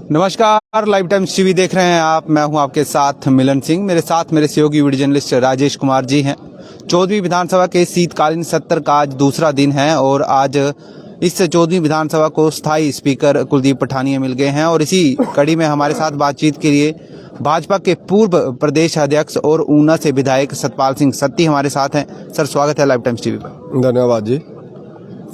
नमस्कार, live times TV देख रहे हैं आप। मैं हूं आपके साथ मिलन सिंह। मेरे साथ मेरे सहयोगी वीडियो जर्नलिस्ट राजेश कुमार जी हैं। 14वीं विधानसभा के शीतकालीन सत्र का आज दूसरा दिन है और आज इस 14वीं विधानसभा को स्थायी स्पीकर कुलदीप पठानिया मिल गए हैं और इसी कड़ी में हमारे साथ बातचीत के लिए भाजपा के पूर्व प्रदेश अध्यक्ष और ऊना से विधायक सतपाल सिंह सत्ती हमारे साथ हैं। सर, स्वागत है लाइव टाइम्स टीवी पर। धन्यवाद जी।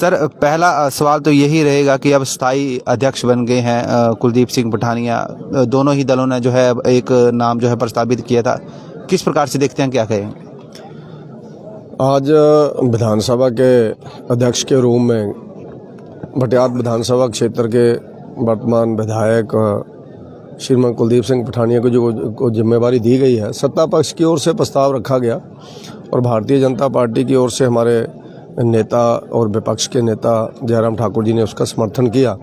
सर, पहला सवाल तो यही रहेगा कि अब स्थायी अध्यक्ष बन गए हैं कुलदीप सिंह पठानिया। दोनों ही दलों ने जो है एक नाम जो है प्रस्तावित किया था, किस प्रकार से देखते हैं, क्या कहेंगे? आज विधानसभा के अध्यक्ष के रूप में भटियात विधानसभा क्षेत्र के वर्तमान विधायक श्रीमान कुलदीप सिंह पठानिया को जो जिम्मेवारी दी गई है, सत्ता पक्ष की ओर से प्रस्ताव रखा गया और भारतीय जनता पार्टी की ओर से हमारे नेता और विपक्ष के नेता जयराम ठाकुर जी ने उसका समर्थन किया।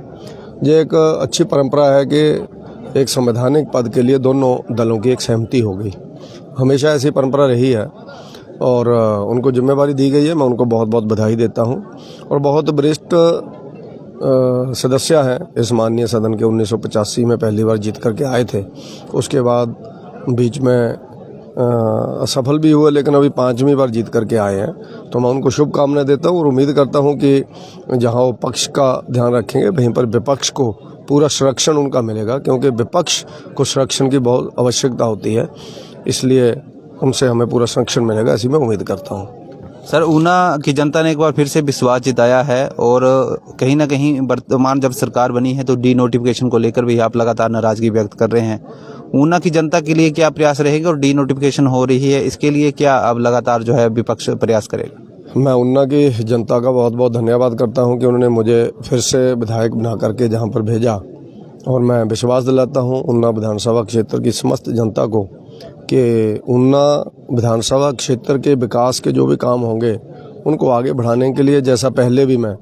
ये एक अच्छी परंपरा है कि एक संवैधानिक पद के लिए दोनों दलों की एक सहमति हो गई। हमेशा ऐसी परंपरा रही है और उनको जिम्मेवारी दी गई है। मैं उनको बहुत बहुत बधाई देता हूं और बहुत वरिष्ठ सदस्य हैं इस माननीय सदन के। 1985 में पहली बार जीत करके आए थे, उसके बाद बीच में असफल भी हुए, लेकिन अभी 5वीं बार जीत करके आए हैं। तो मैं उनको शुभकामनाएं देता हूं और उम्मीद करता हूं कि जहां वो पक्ष का ध्यान रखेंगे वहीं पर विपक्ष को पूरा संरक्षण उनका मिलेगा, क्योंकि विपक्ष को संरक्षण की बहुत आवश्यकता होती है। इसलिए उनसे हमें पूरा संरक्षण मिलेगा, ऐसी मैं उम्मीद करता हूँ। सर, ऊना की जनता ने एक बार फिर से विश्वास जताया है और कहीं ना कहीं वर्तमान जब सरकार बनी है तो डी नोटिफिकेशन को लेकर भी आप लगातार नाराजगी व्यक्त कर रहे हैं। ऊना की जनता के लिए क्या प्रयास रहेगा और डी नोटिफिकेशन हो रही है, इसके लिए क्या अब लगातार जो है विपक्ष प्रयास करेगा? मैं ऊना की जनता का बहुत बहुत धन्यवाद करता हूं कि उन्होंने मुझे फिर से विधायक बना करके जहां पर भेजा और मैं विश्वास दिलाता हूं ऊना विधानसभा क्षेत्र की समस्त जनता को कि ऊना विधानसभा क्षेत्र के विकास के जो भी काम होंगे उनको आगे बढ़ाने के लिए, जैसा पहले भी मैं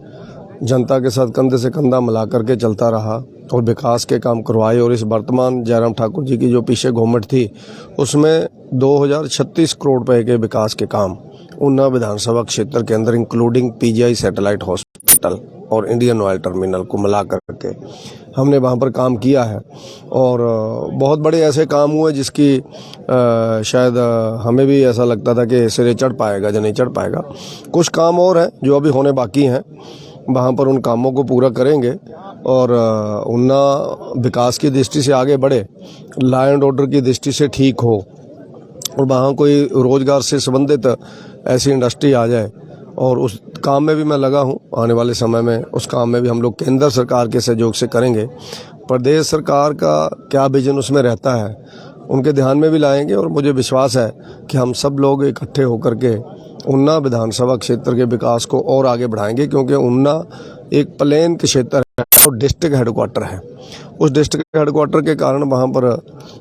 जनता के साथ कंधे से कंधा मिला करके चलता रहा और विकास के काम करवाए, और इस वर्तमान जयराम ठाकुर जी की जो पीछे घूमट थी उसमें 2036 करोड़ रुपए के विकास के काम ऊना विधानसभा क्षेत्र के अंदर, इंक्लूडिंग पीजीआई सैटेलाइट हॉस्पिटल और इंडियन ऑयल टर्मिनल को मिला करके हमने वहाँ पर काम किया है। और बहुत बड़े ऐसे काम हुए जिसकी शायद हमें भी ऐसा लगता था कि सिरे चढ़ पाएगा या नहीं चढ़ पाएगा। कुछ काम और हैं जो अभी होने बाकी हैं, वहाँ पर उन कामों को पूरा करेंगे और ऊना विकास की दृष्टि से आगे बढ़े, लॉ एंड ऑर्डर की दृष्टि से ठीक हो और वहाँ कोई रोजगार से संबंधित ऐसी इंडस्ट्री आ जाए। और उस काम में भी मैं लगा हूँ। आने वाले समय में उस काम में भी हम लोग केंद्र सरकार के सहयोग से करेंगे। प्रदेश सरकार का क्या विजन उसमें रहता है उनके ध्यान में भी लाएंगे और मुझे विश्वास है कि हम सब लोग इकट्ठे होकर के ऊना विधानसभा क्षेत्र के विकास को और आगे बढ़ाएंगे, क्योंकि ऊना एक प्लेन के क्षेत्र है और डिस्ट्रिक्ट हेडक्वार्टर है। उस डिस्ट्रिक्ट हेडक्वार्टर के कारण वहाँ पर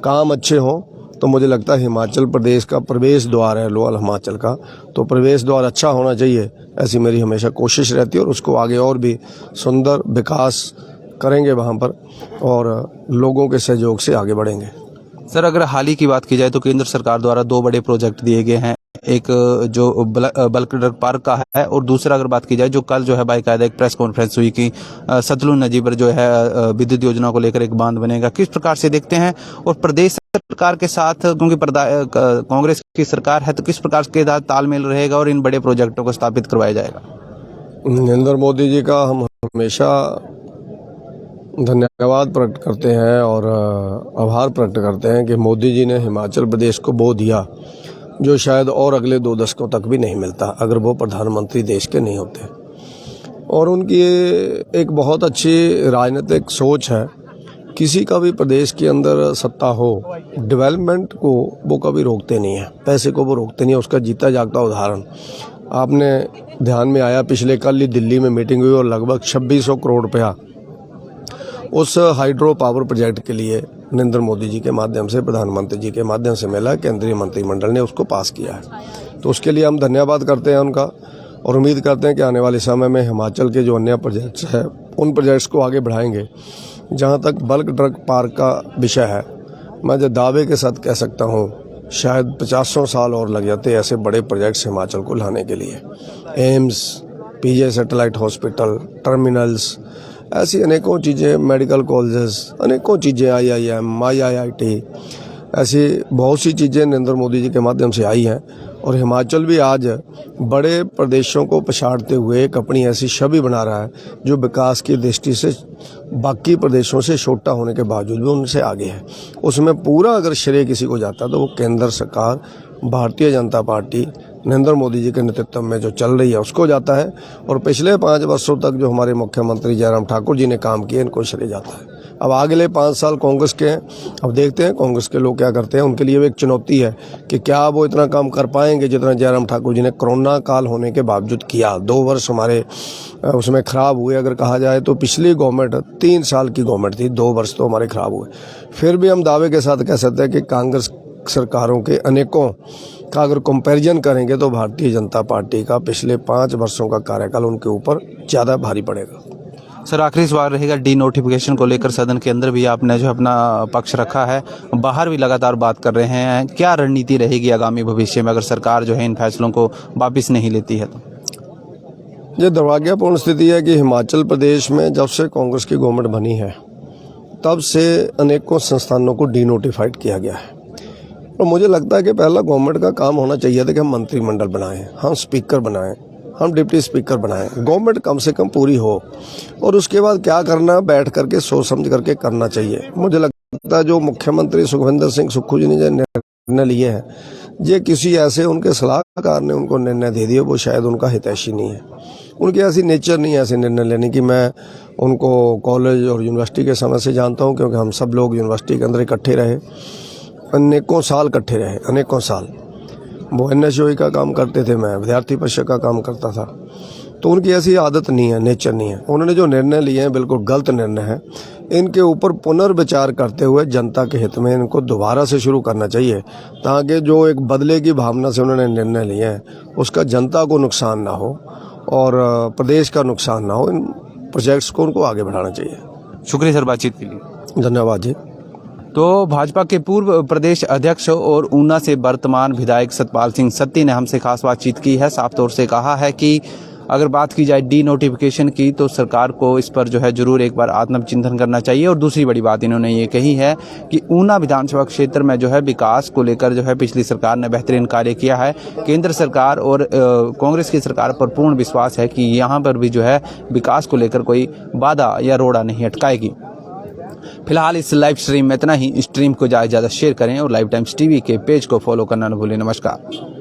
काम अच्छे हों तो मुझे लगता है हिमाचल प्रदेश का प्रवेश द्वार है लोअर हिमाचल का, तो प्रवेश द्वार अच्छा होना चाहिए, ऐसी मेरी हमेशा कोशिश रहती है और उसको आगे और भी सुंदर विकास करेंगे वहाँ पर और लोगों के सहयोग से आगे बढ़ेंगे। सर, अगर हाल ही की बात की जाए तो केंद्र सरकार द्वारा 2 बड़े प्रोजेक्ट दिए गए हैं, एक जो बल्क ड्रग पार्क का है और दूसरा अगर बात की जाए जो कल जो है बाकायदा एक प्रेस कॉन्फ्रेंस हुई कि सतलुज नदी पर जो है विद्युत योजना को लेकर एक बांध बनेगा, किस प्रकार से देखते हैं? और प्रदेश सरकार के साथ, क्योंकि कांग्रेस की सरकार है, तो किस प्रकार के तालमेल रहेगा और इन बड़े प्रोजेक्टों को स्थापित करवाया जाएगा? नरेंद्र मोदी जी का हम हमेशा धन्यवाद प्रकट करते हैं और आभार प्रकट करते हैं कि मोदी जी ने हिमाचल प्रदेश को वो दिया जो शायद और अगले 2 दशकों तक भी नहीं मिलता अगर वो प्रधानमंत्री देश के नहीं होते। और उनकी एक बहुत अच्छी राजनीतिक सोच है। किसी का भी प्रदेश के अंदर सत्ता हो, डेवलपमेंट को वो कभी रोकते नहीं है, पैसे को वो रोकते नहीं है। उसका जीता जागता उदाहरण आपने ध्यान में आया, पिछले कल ही दिल्ली में मीटिंग हुई और लगभग 2600 करोड़ रुपया उस हाइड्रो पावर प्रोजेक्ट के लिए नरेंद्र मोदी जी के माध्यम से, प्रधानमंत्री जी के माध्यम से मिला। केंद्रीय मंत्रिमंडल ने उसको पास किया है, तो उसके लिए हम धन्यवाद करते हैं उनका और उम्मीद करते हैं कि आने वाले समय में हिमाचल के जो अन्य प्रोजेक्ट्स हैं उन प्रोजेक्ट्स को आगे बढ़ाएंगे। जहाँ तक बल्क ड्रग पार्क का विषय है, मैं जो दावे के साथ कह सकता हूँ शायद 50 साल और लग जाते ऐसे बड़े प्रोजेक्ट्स हिमाचल को लाने के लिए। AIIMS, PGI satellite hospital, terminals, ऐसी अनेकों चीज़ें, मेडिकल कॉलेजेस, अनेकों चीज़ें, IIM, IIT, ऐसी बहुत सी चीज़ें नरेंद्र मोदी जी के माध्यम से आई हैं। और हिमाचल भी आज बड़े प्रदेशों को पछाड़ते हुए एक अपनी ऐसी छवि बना रहा है जो विकास की दृष्टि से बाकी प्रदेशों से छोटा होने के बावजूद भी उनसे आगे है। उसमें पूरा अगर श्रेय किसी को जाता तो वो केंद्र सरकार, भारतीय जनता पार्टी, नरेंद्र मोदी जी के नेतृत्व में जो चल रही है उसको जाता है। और पिछले 5 वर्षों तक जो हमारे मुख्यमंत्री जयराम ठाकुर जी ने काम किए, इनको श्रेय जाता है। अब अगले 5 साल कांग्रेस के हैं, अब देखते हैं कांग्रेस के लोग क्या करते हैं। उनके लिए भी एक चुनौती है कि क्या वो इतना काम कर पाएंगे जितना जयराम ठाकुर जी ने कोरोना काल होने के बावजूद किया। 2 वर्ष हमारे उसमें ख़राब हुए। अगर कहा जाए तो पिछली गवर्नमेंट 3 साल की गवर्नमेंट थी, 2 वर्ष तो हमारे ख़राब हुए। फिर भी हम दावे के साथ कह सकते हैं कि कांग्रेस सरकारों के अनेकों का अगर कंपैरिजन करेंगे तो भारतीय जनता पार्टी का पिछले 5 वर्षों का कार्यकाल उनके ऊपर ज़्यादा भारी पड़ेगा। सर, आखिरी सवाल रहेगा, डी नोटिफिकेशन को लेकर सदन के अंदर भी आपने जो अपना पक्ष रखा है, बाहर भी लगातार बात कर रहे हैं। क्या रणनीति रहेगी आगामी भविष्य में अगर सरकार जो है इन फैसलों को वापस नहीं लेती है तो? ये दुर्भाग्यपूर्ण स्थिति है कि हिमाचल प्रदेश में जब से कांग्रेस की गवर्नमेंट बनी है तब से अनेकों संस्थानों को डी नोटिफाइड किया गया है। और मुझे लगता है कि पहला गवर्नमेंट का काम होना चाहिए था कि हम मंत्रिमंडल बनाएं, हम स्पीकर बनाएं, हम डिप्टी स्पीकर बनाएं, गवर्नमेंट कम से कम पूरी हो। और उसके बाद क्या करना, बैठ करके सोच समझ करके करना चाहिए। मुझे लगता है जो मुख्यमंत्री सुखविंदर सिंह सुक्खू जी ने जो निर्णय लिए हैं, ये किसी ऐसे उनके सलाहकार ने उनको निर्णय दे दिए, वो शायद उनका हितैषी नहीं है। उनकी ऐसी नेचर नहीं है ऐसे निर्णय लेने की। मैं उनको कॉलेज और यूनिवर्सिटी के समय से जानता हूँ, क्योंकि हम सब लोग यूनिवर्सिटी के अंदर इकट्ठे रहे, अनेकों साल इकट्ठे रहे, अनेकों साल। वो NSOE का काम करते थे, मैं विद्यार्थी परिषद का काम करता था। तो उनकी ऐसी आदत नहीं है, नेचर नहीं है। उन्होंने जो निर्णय लिए हैं बिल्कुल गलत निर्णय है। इनके ऊपर पुनर्विचार करते हुए जनता के हित में इनको दोबारा से शुरू करना चाहिए, ताकि जो एक बदले की भावना से उन्होंने निर्णय लिए हैं उसका जनता को नुकसान ना हो और प्रदेश का नुकसान ना हो। इन प्रोजेक्ट्स को उनको आगे बढ़ाना चाहिए। शुक्रिया सर बातचीत के लिए। धन्यवाद जी। तो भाजपा के पूर्व प्रदेश अध्यक्ष और ऊना से वर्तमान विधायक सतपाल सिंह सत्ती ने हमसे खास बातचीत की है। साफ तौर से कहा है कि अगर बात की जाए डी नोटिफिकेशन की तो सरकार को इस पर जो है जरूर एक बार आत्मचिंतन करना चाहिए। और दूसरी बड़ी बात इन्होंने ये कही है कि ऊना विधानसभा क्षेत्र में जो है विकास को लेकर जो है पिछली सरकार ने बेहतरीन कार्य किया है। केंद्र सरकार और कांग्रेस की सरकार पर पूर्ण विश्वास है कि यहाँ पर भी जो है विकास को लेकर कोई बाधा या रोड़ा नहीं अटकाएगी। फिलहाल इस लाइव स्ट्रीम में इतना ही। स्ट्रीम को ज़्यादा से ज़्यादा शेयर करें और लाइव टाइम्स टीवी के पेज को फॉलो करना न भूलें। नमस्कार।